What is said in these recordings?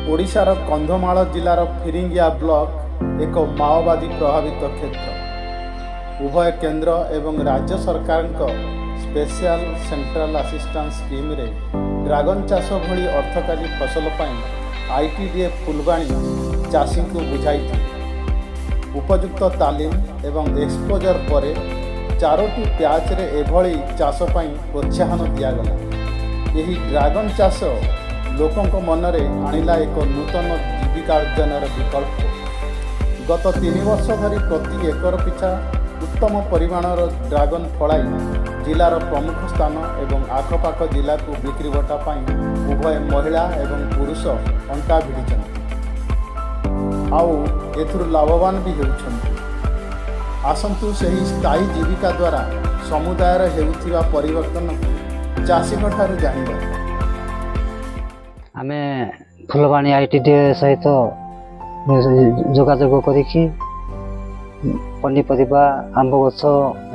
ओडिशार कंधमाल जिलार फिरिंगिया ब्लॉक एक माओवादी प्रभावित क्षेत्र। उभय केंद्र एवं राज्य सरकार स्पेशल सेंट्रल असिस्टेंस स्कीम रे ड्रागन चाष भली अर्थकारी फसल पर आईटीडीए फुलबाणी चाषी को बुझाई उपयुक्त तालीम एवं एक्सपोजर पर 4टी प्याच रे एभली चाष पर प्रोत्साहन दिगला। यही ड्रागन चाष लोकों मनरे आणिला एक नूतन जीविकार्जनर विकल्प। गत 3 वर्ष धरी प्रति एकर पिछा उत्तम परिमाणर ड्रागन फलाई जिलार प्रमुख स्थान एवं आखपाख जिला को बिक्री बटा उभय महिला एवं पुरुष अंटा भिड़ी आउ एथुर लाभवान भी होउछन्ति। आसंतु सही स्थायी जीविका द्वारा समुदायर हेउथिबा परिवर्तन को चाषी ठारू जानिबा। आमे फुलबाणी आईटीडीए सहित जोगाजोग करिकी पनीपरिया आंब गछ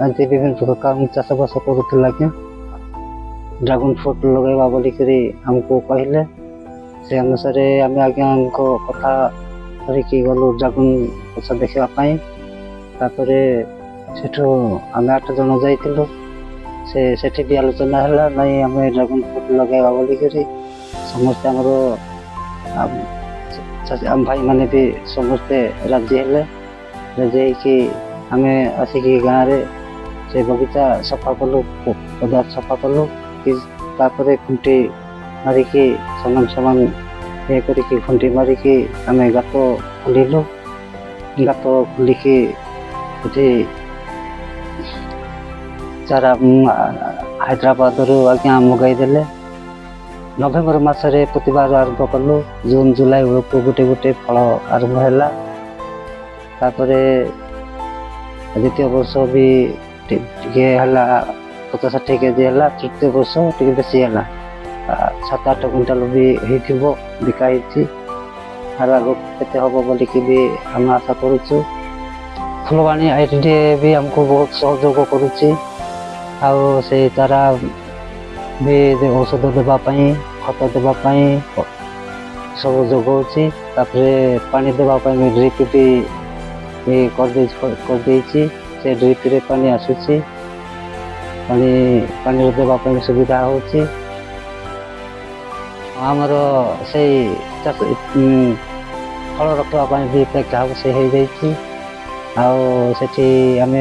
एमती विभिन्न प्रकार चाषबास करूला कि ड्रागन फ्रूट लगेगा बोलिकी आमको कहले से अनुसार आम आज्ञा कथा धरिकी गलु ड्रागन गछ देखापी। सेठू आम 8 जन जाइलु से भी आलोचना है नाई आम ड्रागन फ्रूट लगेगा बोलिकी समस्ते आम भाई माने भी समस्ते राजी हेले। राजी कि आम आसिक गाँव रे से बगीचा सफा कलु पदार्थ सफा कलु कि खुंटी मारिकी समान समान ये करिकी खुंटी मारिकी आम गात खोलिलु। गात खोलिकी चारा हैदराबाद रु आज्ञा मगाईदेले। नवेम्बर मासरे प्रतिबार आरंभ कलु। जून जुलाई बेलू गोटे गोटे फल आरंभ है। द्वितीय वर्ष भी टे 50-60 केजी है। तृतीय वर्ष टे बेसी है 7-8 क्विंटाल भी बिकाई के हम बोलिकी भी आम आशा करुचु। फुलबाणी आईटीडीए भी आमको बहुत सहयोग करुच्ची। आउ से चारा भी औषध देवाई खत देवाई सब जोगाऊँगी। पानी देवाई ड्रिप भी कर से ड्रिप रे पानी आसूची पानी देवाई सुविधा होची। आमर से फल रखापी भी प्लेट हाउस हो जाइए। आम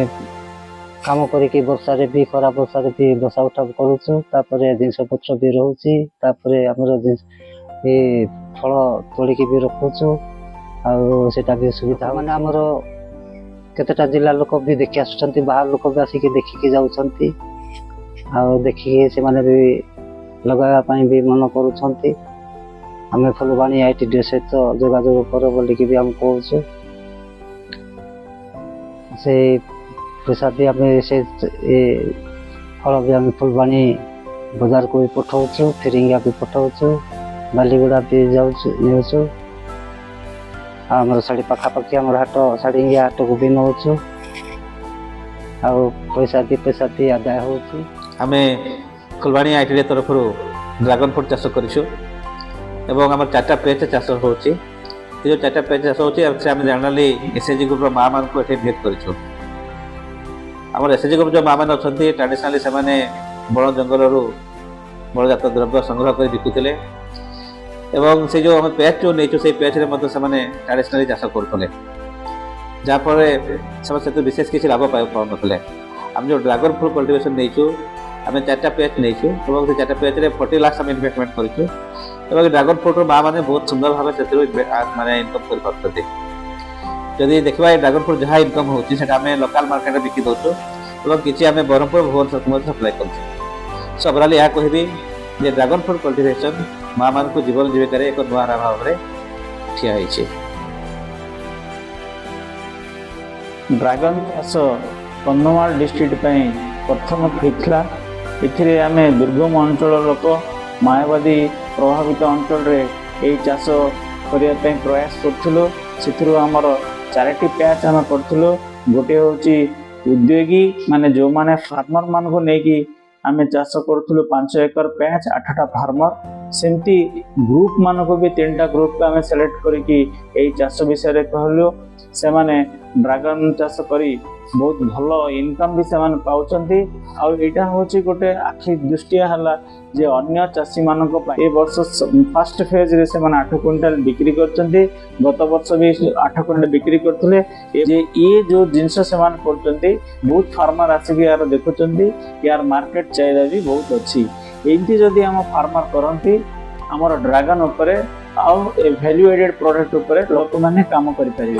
काम करिकी वर्षा रे भी खरा वर्षा रे भी बसा उठा करुचु। जिनस पत्र भी रोचे आमर फल तोड़िकी भी रखुचु। आटा भी सुविधा माने आमर केतेटा जिला लोक भी देखि आसुचंती। बाहर लोक भी आसिक देखिकी जाउचंती। देखिकी से माने भी लगाया पाई भी मन करुचंती। आमे फुलबाणी आईटीडीए सहित जोगाजोग कर बोलिकी भी हम कहूचु। से पैसा भी आम से फल भी आम फुलबाणी बाजार को भी पठाऊँ। फिरिंगिया भी पठाऊँ। बालीगुड़ा भी जाऊँ। आमर साड़ी पाखापाखि आम हाट साड़िंगिया हाट को भी नौ पैसा भी आदाय हो। आम फुलबाणी आईटीडीए तरफ ड्रागन फ्रूट चाष करूँ। आम 4टा पेज चाष हो। जो 4टा पेज चाष होम जनरली एसएचजी ग्रुप माँ मान को भेट कर। आम एसएचजी ग्रुप जो माँ मैंने अच्छा ट्राडिशनाली से बड़ जंगल बड़जात द्रव्य संग्रह कर बिकुले। एवं से जो आम पेज जो नहीं से पेज में ट्राडिशनाली चाष करुले जहाँफल से विशेष किसी लाभ पाऊन। आम जो ड्रागन फ्रूट कल्टिवेशन नहीं आम 4टा पेज नहीं से 4टा पेज 40 लाख आम इनभेस्टमेंट कर ड्रागन फ्रूट माँ मैंने बहुत सुंदर भाव से माने इनकम कर। जदि देखा ड्रागन फ्रूट जहाँ इनकम होमें लोकल मार्केट में बिकी दौचु और किसी आम ब्रह्मपुर भुवनेश्वर सप्लाई कर। ओवराल यह कहबी जे ड्रागन फ्रूट कल्टिवेशन माँ मान को जीवन जीविका एक नुआ भाव में ठिया होइछे। ड्रागन चाष कंधमाल डिस्ट्रिक्ट प्रथम होता। ये आम दुर्गम अंचल लोक माओवादी प्रभावित अंचल रे चाष करने प्रयास करूँ। से आमर 4टी प्याच आम करूँ। गोटे हूँ उद्योगी माने जो माने फार्मर मान को लेकिन आम चाष करूँ 5 एकर प्याच 8टा फार्मर सेमती ग्रुप मान को भी 3टा ग्रुप को आम सिलेक्ट करके चाष विषय कहलु से माने ड्रागन चाष करी बहुत भल इनकम भी से पाउचंती आईटा हूँ गोटे आखि दृष्टिया है जे अन्य चाषी मान वर्ष फर्स्ट फेज रे से 8 क्विंटाल बिक्री करचंती गत वर्ष भी 8 क्विंटाल बिक्री करथले ये जो जिनस से बहुत फार्मर आसिक यार देखुचंती यार मार्केट चाहिए भी बहुत अच्छी एमती जदि आम फार्मर करती आमर ड्रागन उपरे आउ वैल्यू एडेड प्रोडक्ट उपरे लोक माने काम करि परिबे